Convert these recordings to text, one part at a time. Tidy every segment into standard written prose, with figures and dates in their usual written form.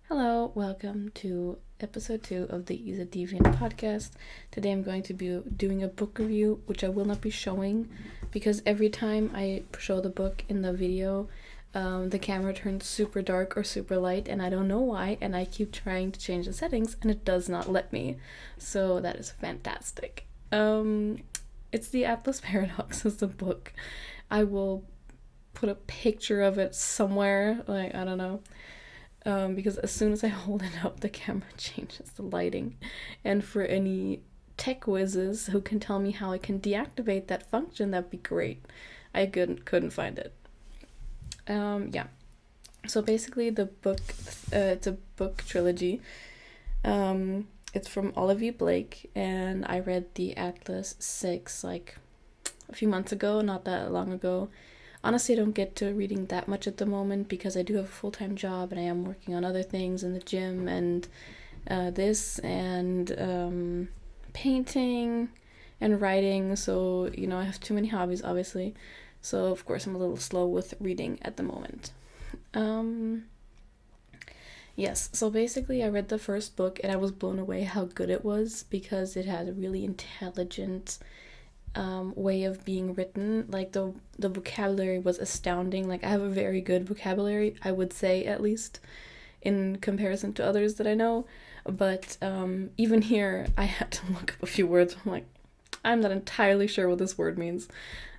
Hello, welcome to episode 2 of the Easy Deviant podcast. Today I'm going to be doing a book review, which I will not be showing because every time I show the book in the video, the camera turns super dark or super light, and I don't know why, and I keep trying to change the settings and it does not let me. So that is fantastic. It's the Atlas Paradox is the book. I will put a picture of it somewhere, I don't know. Because as soon as I hold it up, the camera changes the lighting. And for any tech whizzes who can tell me how I can deactivate that function, that'd be great. I couldn't find it. Yeah. So basically, the book, it's a book trilogy. It's from Olivie Blake, and I read the Atlas 6 like a few months ago, not that long ago. Honestly, I don't get to reading that much at the moment because I do have a full-time job and I am working on other things in the gym and this and painting and writing. So, I have too many hobbies, obviously. So, of course, I'm a little slow with reading at the moment. Yes, so basically, I read the first book and I was blown away how good it was because it had a really intelligent way of being written. Like the vocabulary was astounding. Like I have a very good vocabulary, I would say, at least in comparison to others that I know. But even here, I had to look up a few words. I'm like, I'm not entirely sure what this word means.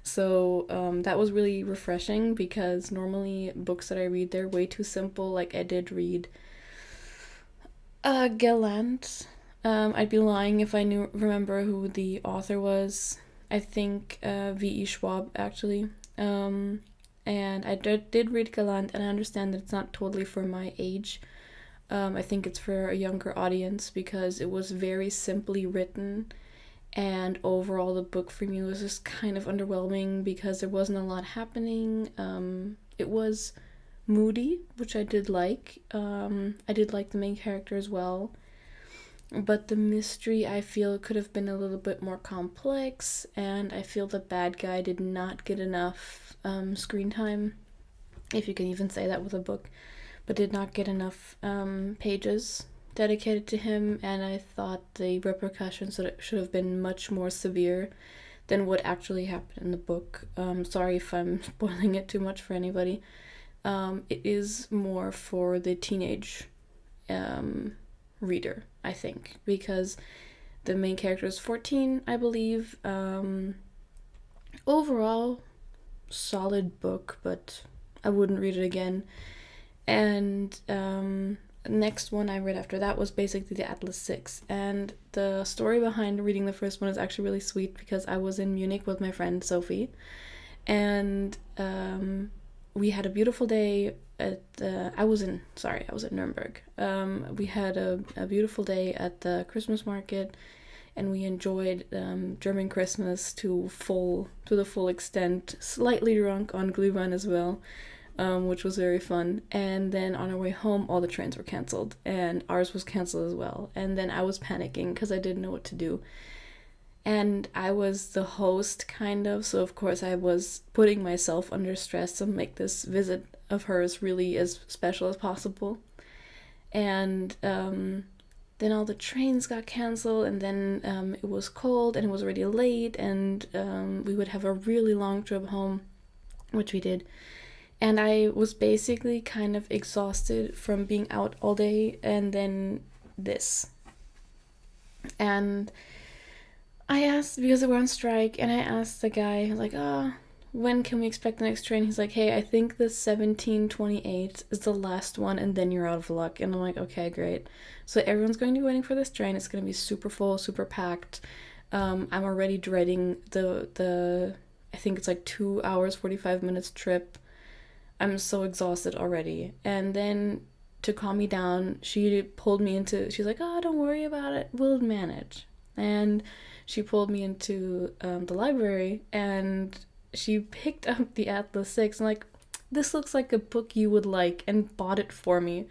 So that was really refreshing because normally books that I read, they're way too simple. Like I did read Gallant. I'd be lying if I remember who the author was. I think V.E. Schwab, actually. And I did read Gallant, and I understand that it's not totally for my age. I think it's for a younger audience because it was very simply written, and overall the book for me was just kind of underwhelming because there wasn't a lot happening. It was moody, which I did like. I did like the main character as well. But the mystery, I feel, could have been a little bit more complex, and I feel the bad guy did not get enough screen time, if you can even say that with a book, but did not get enough pages dedicated to him, and I thought the repercussions should have been much more severe than what actually happened in the book. Sorry if I'm spoiling it too much for anybody. It is more for the teenage reader, I think, because the main character is 14, I believe. Overall, solid book, but I wouldn't read it again. And next one I read after that was basically the Atlas 6. And the story behind reading the first one is actually really sweet because I was in Munich with my friend Sophie. And we had a beautiful day I was in Nuremberg. We had a beautiful day at the Christmas market, and we enjoyed German Christmas to the full extent. Slightly drunk on Glühwein as well, which was very fun. And then on our way home, all the trains were canceled, and ours was canceled as well. And then I was panicking because I didn't know what to do. And I was the host, kind of, so of course I was putting myself under stress to make this visit of hers really as special as possible. And then all the trains got canceled, and then it was cold, and it was already late, and we would have a really long trip home, which we did. And I was basically kind of exhausted from being out all day, and then this. And I asked, because we're on strike, and I asked the guy, I was like, when can we expect the next train? He's like, hey, I think the 1728 is the last one, and then you're out of luck. And I'm like, okay, great. So everyone's going to be waiting for this train. It's going to be super full, super packed. I'm already dreading the I think it's like 2 hours, 45 minutes trip. I'm so exhausted already. And then to calm me down, she's like, don't worry about it. We'll manage. And she pulled me into the library, and she picked up the Atlas 6 and like, this looks like a book you would like, and bought it for me.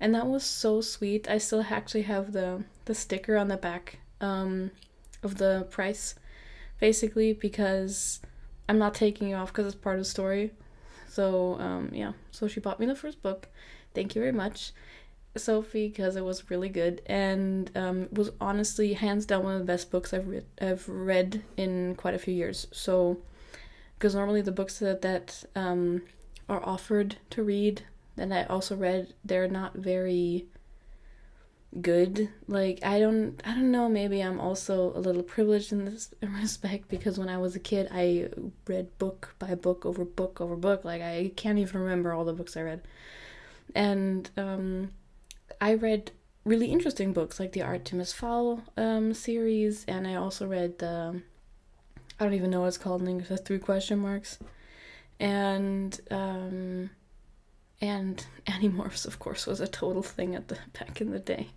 And that was so sweet. I still actually have the sticker on the back of the price, basically, because I'm not taking it off because it's part of the story. So, yeah. So she bought me the first book. Thank you very much. Sophie because it was really good, and it was honestly hands down one of the best books I've read in quite a few years. So, because normally the books that are offered to read that I also read, they're not very good. Like I don't know, maybe I'm also a little privileged in this respect because when I was a kid I read book by book over book over book. Like I can't even remember all the books I read. And I read really interesting books like the Artemis Fowl series, and I also read the, I don't even know what it's called in English, that's three question marks. And Animorphs, of course, was a total thing at the back in the day.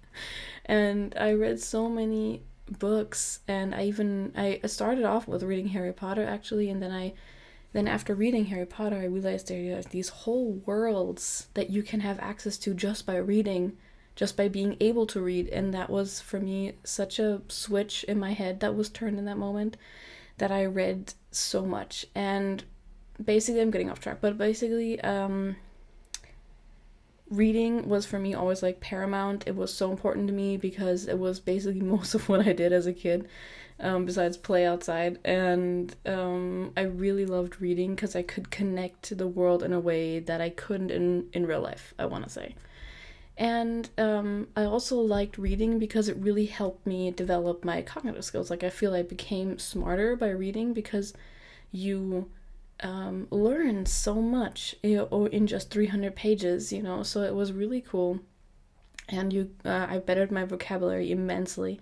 And I read so many books, and I started off with reading Harry Potter actually, and then after reading Harry Potter I realized there are these whole worlds that you can have access to just by reading, just by being able to read. And that was for me such a switch in my head that was turned in that moment, that I read so much. And basically, I'm getting off track, but basically reading was for me always like paramount. It was so important to me because it was basically most of what I did as a kid, besides play outside. And I really loved reading because I could connect to the world in a way that I couldn't in real life, I want to say. And I also liked reading because it really helped me develop my cognitive skills. Like I feel I became smarter by reading because you learn so much, in just 300 pages, so it was really cool. And I bettered my vocabulary immensely.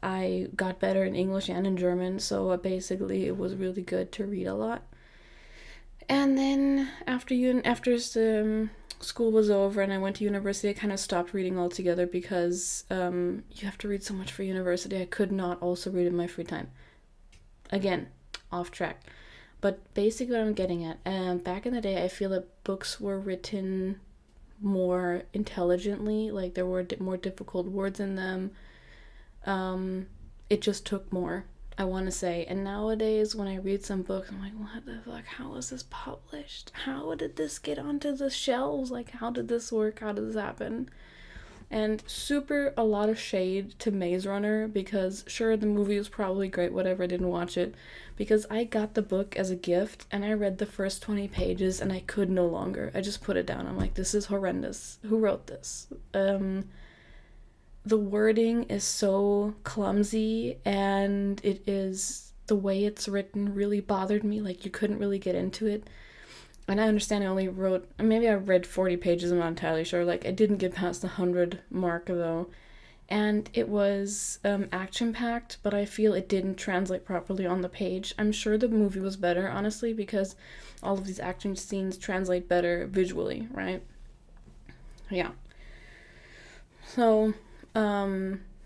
I got better in English and in German, so basically it was really good to read a lot. And then after school was over and I went to university, I kind of stopped reading altogether because you have to read so much for university. I could not also read in my free time. Again, off track. But basically what I'm getting at, back in the day, I feel that books were written more intelligently. Like there were more difficult words in them. It just took more, I want to say. And nowadays, when I read some books, I'm like, what the fuck? How was this published? How did this get onto the shelves? Like, how did this work? How did this happen? And super a lot of shade to Maze Runner because sure, the movie was probably great, whatever, I didn't watch it, because I got the book as a gift and I read the first 20 pages and I could no longer. I just put it down. I'm like, this is horrendous. Who wrote this? The wording is so clumsy, and it is, the way it's written really bothered me. Like you couldn't really get into it. And I understand I only wrote, maybe I read 40 pages, I'm not entirely sure. Like, I didn't get past the 100 mark, though. And it was action-packed, but I feel it didn't translate properly on the page. I'm sure the movie was better, honestly, because all of these action scenes translate better visually, right? Yeah. So,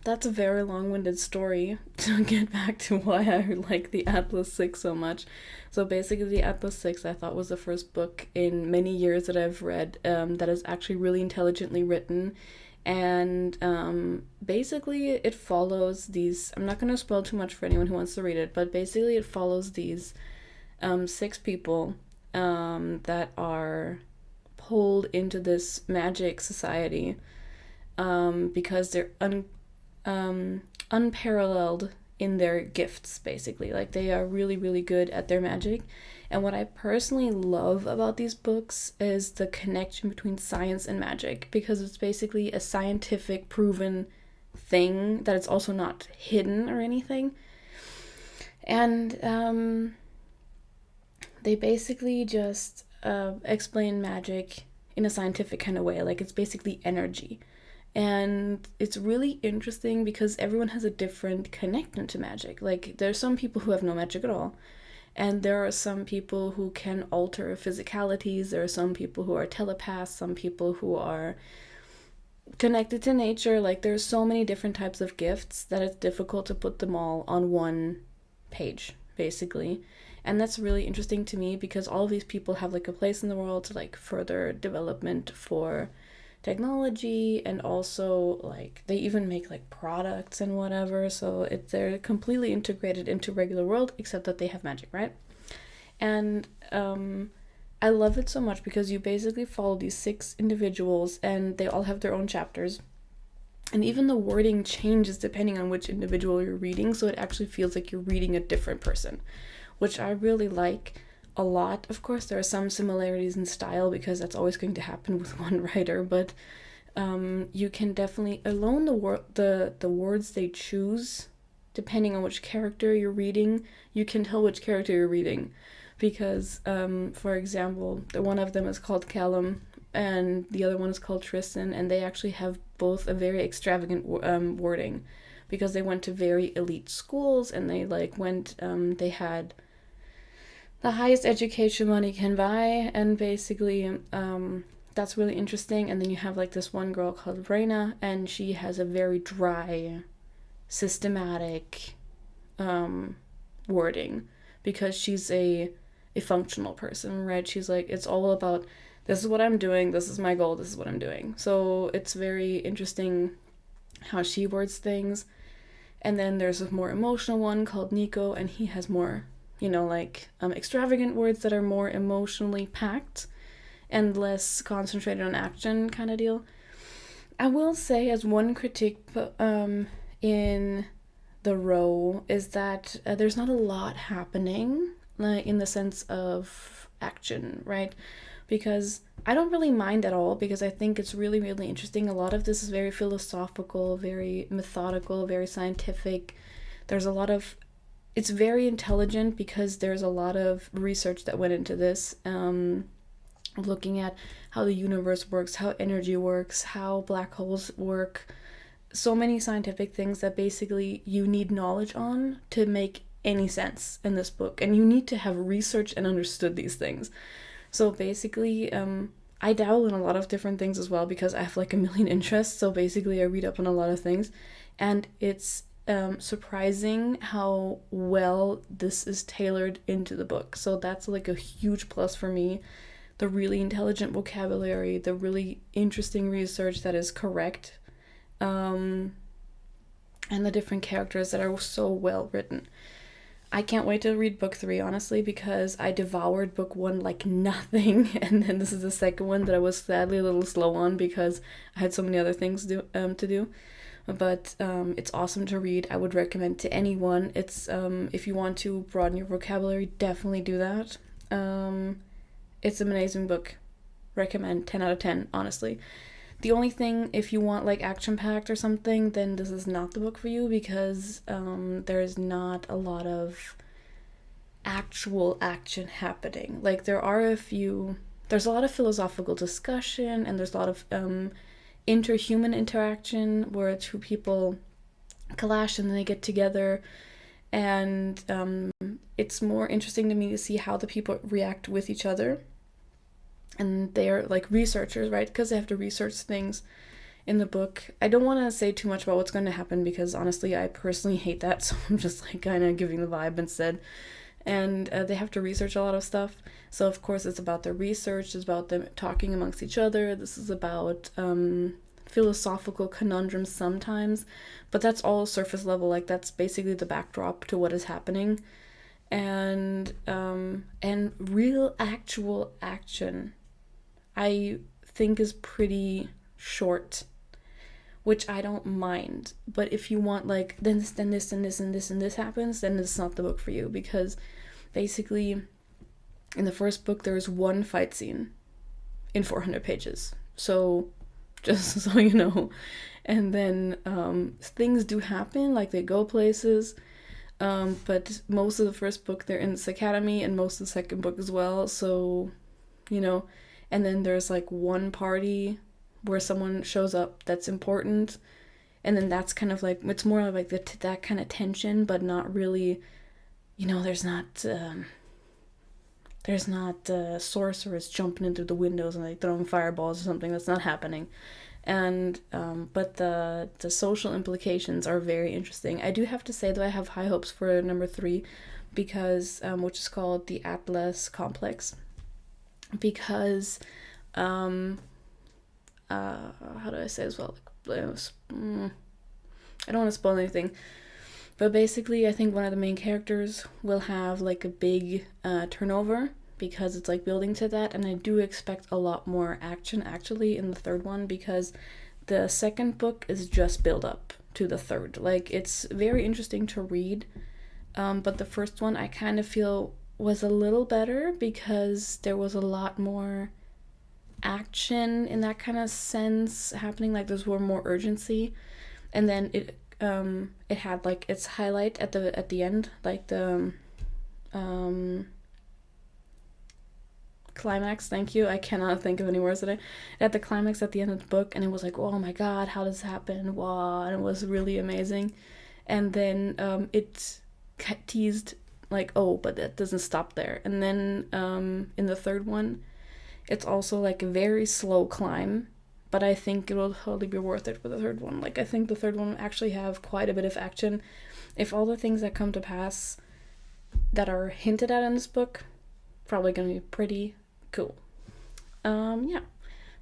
that's a very long-winded story to get back to why I like the Atlas 6 so much. So basically, the Atlas 6 I thought was the first book in many years that I've read that is actually really intelligently written. And basically, it follows these. I'm not going to spoil too much for anyone who wants to read it, but basically, it follows these six people that are pulled into this magic society because they're unparalleled in their gifts, basically. Like they are really, really good at their magic. And what I personally love about these books is the connection between science and magic, because it's basically a scientific proven thing that it's also not hidden or anything. And they basically just explain magic in a scientific kind of way. Like it's basically energy. And it's really interesting because everyone has a different connection to magic. Like, there's some people who have no magic at all. And there are some people who can alter physicalities. There are some people who are telepaths, some people who are connected to nature. Like, there's so many different types of gifts that it's difficult to put them all on one page, basically. And that's really interesting to me because all of these people have, like, a place in the world to, like, further development for technology, and also like they even make like products and whatever, so they're completely integrated into regular world except that they have magic, right? And I love it so much because you basically follow these 6 individuals and they all have their own chapters. And even the wording changes depending on which individual you're reading, so it actually feels like you're reading a different person, which I really like a lot. Of course, there are some similarities in style because that's always going to happen with one writer, but you can definitely, alone the words they choose, depending on which character you're reading, you can tell which character you're reading. Because, for example, one of them is called Callum, and the other one is called Tristan, and they actually have both a very extravagant wording, because they went to very elite schools, and they they had the highest education money can buy, and basically, that's really interesting. And then you have like this one girl called Reina, and she has a very dry, systematic wording, because she's a functional person, right? She's like, it's all about, this is what I'm doing, this is my goal, this is what I'm doing. So it's very interesting how she words things. And then there's a more emotional one called Nico, and he has more, extravagant words that are more emotionally packed and less concentrated on action kind of deal. I will say, as one critique in the row, is that there's not a lot happening, like in the sense of action, right? Because I don't really mind at all, because I think it's really, really interesting. A lot of this is very philosophical, very methodical, very scientific. There's a lot of, it's very intelligent because there's a lot of research that went into this, looking at how the universe works, how energy works, how black holes work. So many scientific things that basically you need knowledge on to make any sense in this book, and you need to have researched and understood these things. So basically, I dabble in a lot of different things as well, because I have like a million interests. So basically I read up on a lot of things, and it's surprising how well this is tailored into the book. So that's like a huge plus for me. The really intelligent vocabulary, the really interesting research that is correct, and the different characters that are so well written. I can't wait to read book 3, honestly, because I devoured book 1 like nothing, and then this is the second one that I was sadly a little slow on because I had so many other things to do. But it's awesome to read. I would recommend to anyone. It's if you want to broaden your vocabulary, definitely do that. It's an amazing book. Recommend 10 out of 10, honestly. The only thing, if you want like action-packed or something, then this is not the book for you, because there's not a lot of actual action happening. Like there's a lot of philosophical discussion, and there's a lot of interhuman interaction where 2 people clash and then they get together, and it's more interesting to me to see how the people react with each other. And they're like researchers, right? Because they have to research things in the book. I don't want to say too much about what's going to happen, because honestly I personally hate that, so I'm just like kind of giving the vibe instead. And they have to research a lot of stuff, so of course it's about their research, it's about them talking amongst each other. This is about philosophical conundrums sometimes, but that's all surface level. Like that's basically the backdrop to what is happening. And real actual action, I think, is pretty short, which I don't mind. But if you want like then this, then this, and this, and this, and this happens, then it's not the book for you, because basically in the first book there is one fight scene in 400 pages. So just so you know. And then things do happen, like they go places. But most of the first book they're in this academy, and most of the second book as well. So, and then there's like one party where someone shows up that's important, and then that's kind of like, it's more of like that kind of tension, but not really, there's not sorcerers jumping into the windows and like throwing fireballs or something. That's not happening. And but the social implications are very interesting. I do have to say that I have high hopes for number 3, because which is called the Atlas Complex, because how do I say as well? I don't want to spoil anything, but basically I think one of the main characters will have like a big turnover, because it's like building to that, and I do expect a lot more action actually in the third one, because the second book is just build up to the third. Like, it's very interesting to read, but the first one I kind of feel was a little better because there was a lot more action in that kind of sense happening. Like, there's more urgency, and then it had like its highlight at the end, like the climax. Thank you. I cannot think of any words today. At the climax at the end of the book, and it was like, oh my god, how does this happen? Wow, and it was really amazing. And then it teased like, oh, but that doesn't stop there. And then in the third one, it's also like a very slow climb, but I think it will totally be worth it for the third one. Like, I think the third one will actually have quite a bit of action if all the things that come to pass that are hinted at in this book, probably gonna be pretty cool. Yeah,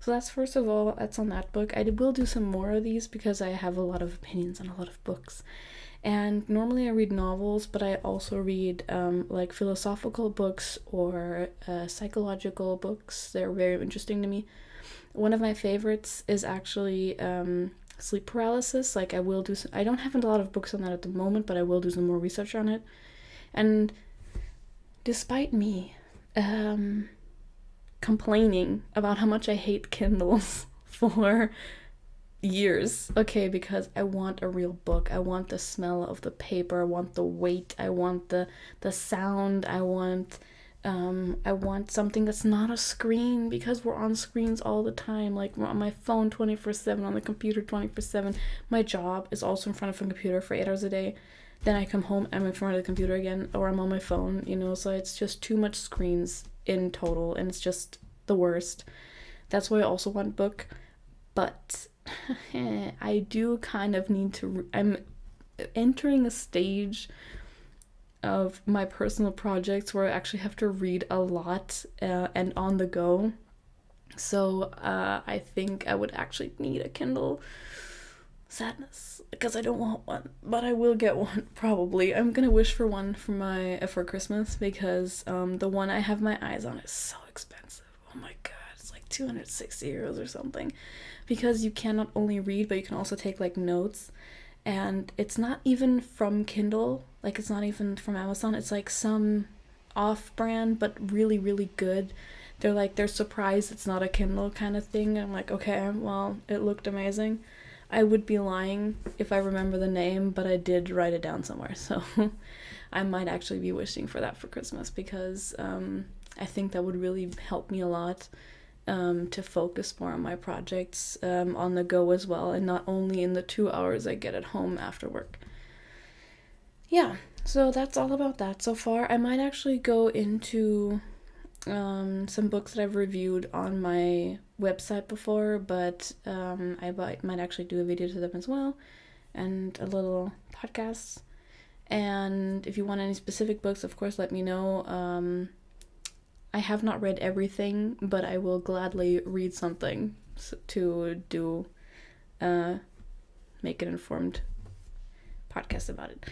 so that's first of all, that's on that book. I will do some more of these because I have a lot of opinions on a lot of books, and normally I read novels, but I also read like philosophical books or psychological books. They're very interesting to me. One of my favorites is actually sleep paralysis. Like, I don't have a lot of books on that at the moment, but I will do some more research on it. And despite me complaining about how much I hate Kindles for years, okay, because I want a real book. I want the smell of the paper, I want the weight, I want the sound, I want something that's not a screen, because we're on screens all the time. Like, we're on my phone 24/7, on the computer 24/7. My job is also in front of a computer for 8 hours a day. Then I come home, I'm in front of the computer again, or I'm on my phone, so it's just too much screens in total, and it's just the worst. That's why I also want book, but I do kind of need to, I'm entering a stage of my personal projects where I actually have to read a lot and on the go. So I think I would actually need a Kindle. Sadness, because I don't want one, but I will get one probably. I'm gonna wish for one for Christmas, because the one I have my eyes on is so expensive. Oh my god, it's like 260 euros or something, because you can not only read, but you can also take like notes. And it's not even from Kindle, like it's not even from Amazon. It's like some off-brand, but really, really good. They're surprised it's not a Kindle kind of thing. I'm like, okay, well, it looked amazing. I would be lying if I remember the name, but I did write it down somewhere, so I might actually be wishing for that for Christmas, because I think that would really help me a lot to focus more on my projects on the go as well, and not only in the 2 hours I get at home after work. Yeah, so that's all about that so far. I might actually go into some books that I've reviewed on my website before, but I might actually do a video to them as well, and a little podcast. And if you want any specific books, of course, let me know. I have not read everything, but I will gladly read something to do make an informed podcast about it.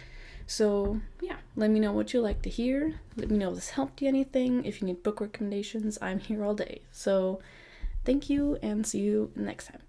So yeah, let me know what you like to hear. Let me know if this helped you anything. If you need book recommendations, I'm here all day. So thank you, and see you next time.